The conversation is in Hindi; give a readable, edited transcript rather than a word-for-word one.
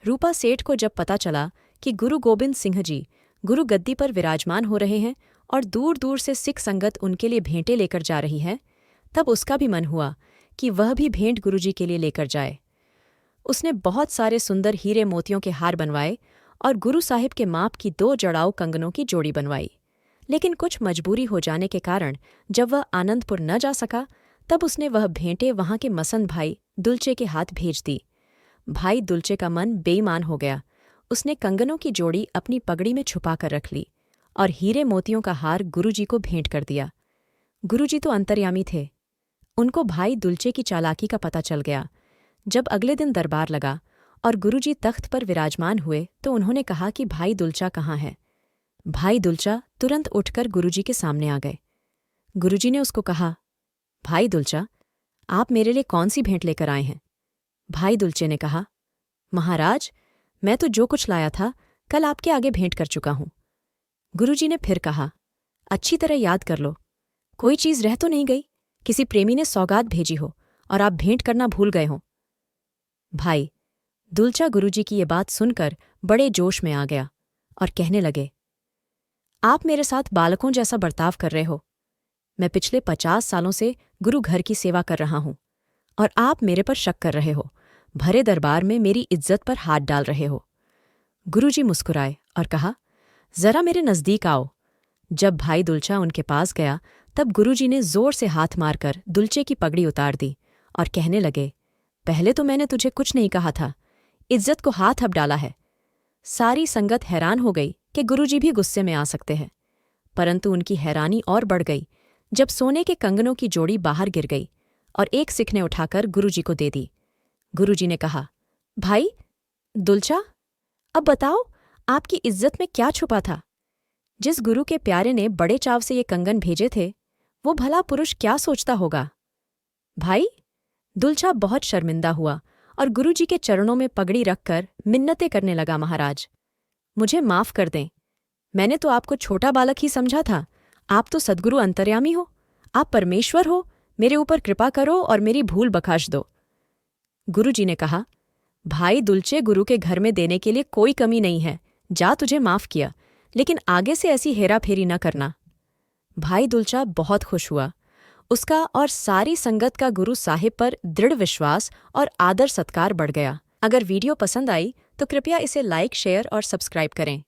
रूपा सेठ को जब पता चला कि गुरु गोबिंद सिंह जी गुरु गद्दी पर विराजमान हो रहे हैं और दूर दूर से सिख संगत उनके लिए भेंटें लेकर जा रही है, तब उसका भी मन हुआ कि वह भी भेंट गुरुजी के लिए लेकर जाए। उसने बहुत सारे सुंदर हीरे मोतियों के हार बनवाए और गुरु साहिब के माप की 2 जड़ाऊ कंगनों की जोड़ी बनवाई। लेकिन कुछ मजबूरी हो जाने के कारण जब वह आनंदपुर न जा सका, तब उसने वह भेंटें वहां के मसंद भाई दुलचे के हाथ भेज दी। भाई दुलचे का मन बेईमान हो गया। उसने कंगनों की जोड़ी अपनी पगड़ी में छुपा कर रख ली और हीरे मोतियों का हार गुरुजी को भेंट कर दिया। गुरुजी तो अंतर्यामी थे। उनको भाई दुलचे की चालाकी का पता चल गया। जब अगले दिन दरबार लगा और गुरुजी तख्त पर विराजमान हुए तो उन्होंने कहा कि भाई दुलचा कहाँ है। भाई दुलचा तुरंत उठकर गुरुजी के सामने आ गए। गुरुजी ने उसको कहा, भाई दुलचा, आप मेरे लिए कौन सी भेंट लेकर आए हैं? भाई दुलचे ने कहा, महाराज, मैं तो जो कुछ लाया था कल आपके आगे भेंट कर चुका हूं। गुरुजी ने फिर कहा, अच्छी तरह याद कर लो, कोई चीज रह तो नहीं गई? किसी प्रेमी ने सौगात भेजी हो और आप भेंट करना भूल गए हो। भाई दुलचा गुरुजी की ये बात सुनकर बड़े जोश में आ गया और कहने लगे, आप मेरे साथ बालकों जैसा बर्ताव कर रहे हो। मैं पिछले 50 सालों से गुरु घर की सेवा कर रहा हूं और आप मेरे पर शक कर रहे हो, भरे दरबार में मेरी इज्जत पर हाथ डाल रहे हो। गुरुजी मुस्कुराए और कहा, जरा मेरे नजदीक आओ। जब भाई दुलचा उनके पास गया तब गुरुजी ने जोर से हाथ मारकर दुलचे की पगड़ी उतार दी और कहने लगे, पहले तो मैंने तुझे कुछ नहीं कहा था, इज्जत को हाथ अब डाला है। सारी संगत हैरान हो गई कि गुरुजी भी गुस्से में आ सकते हैं, परंतु उनकी हैरानी और बढ़ गई जब सोने के कंगनों की जोड़ी बाहर गिर गई और एक सिख ने उठाकर गुरुजी को दे दी। गुरुजी ने कहा, भाई दुलचा, अब बताओ आपकी इज्जत में क्या छुपा था? जिस गुरु के प्यारे ने बड़े चाव से ये कंगन भेजे थे, वो भला पुरुष क्या सोचता होगा? भाई दुलचा बहुत शर्मिंदा हुआ और गुरुजी के चरणों में पगड़ी रखकर मिन्नतें करने लगा, महाराज, मुझे माफ कर दें। मैंने तो आपको छोटा बालक ही समझा था। आप तो सद्गुरु अंतर्यामी हो, आप परमेश्वर हो। मेरे ऊपर कृपा करो और मेरी भूल बख्श दो। गुरुजी ने कहा, भाई दुलचे, गुरु के घर में देने के लिए कोई कमी नहीं है। जा, तुझे माफ किया, लेकिन आगे से ऐसी हेराफेरी न करना। भाई दुलचा बहुत खुश हुआ। उसका और सारी संगत का गुरु साहिब पर दृढ़ विश्वास और आदर सत्कार बढ़ गया। अगर वीडियो पसंद आई तो कृपया इसे लाइक, शेयर और सब्सक्राइब करें।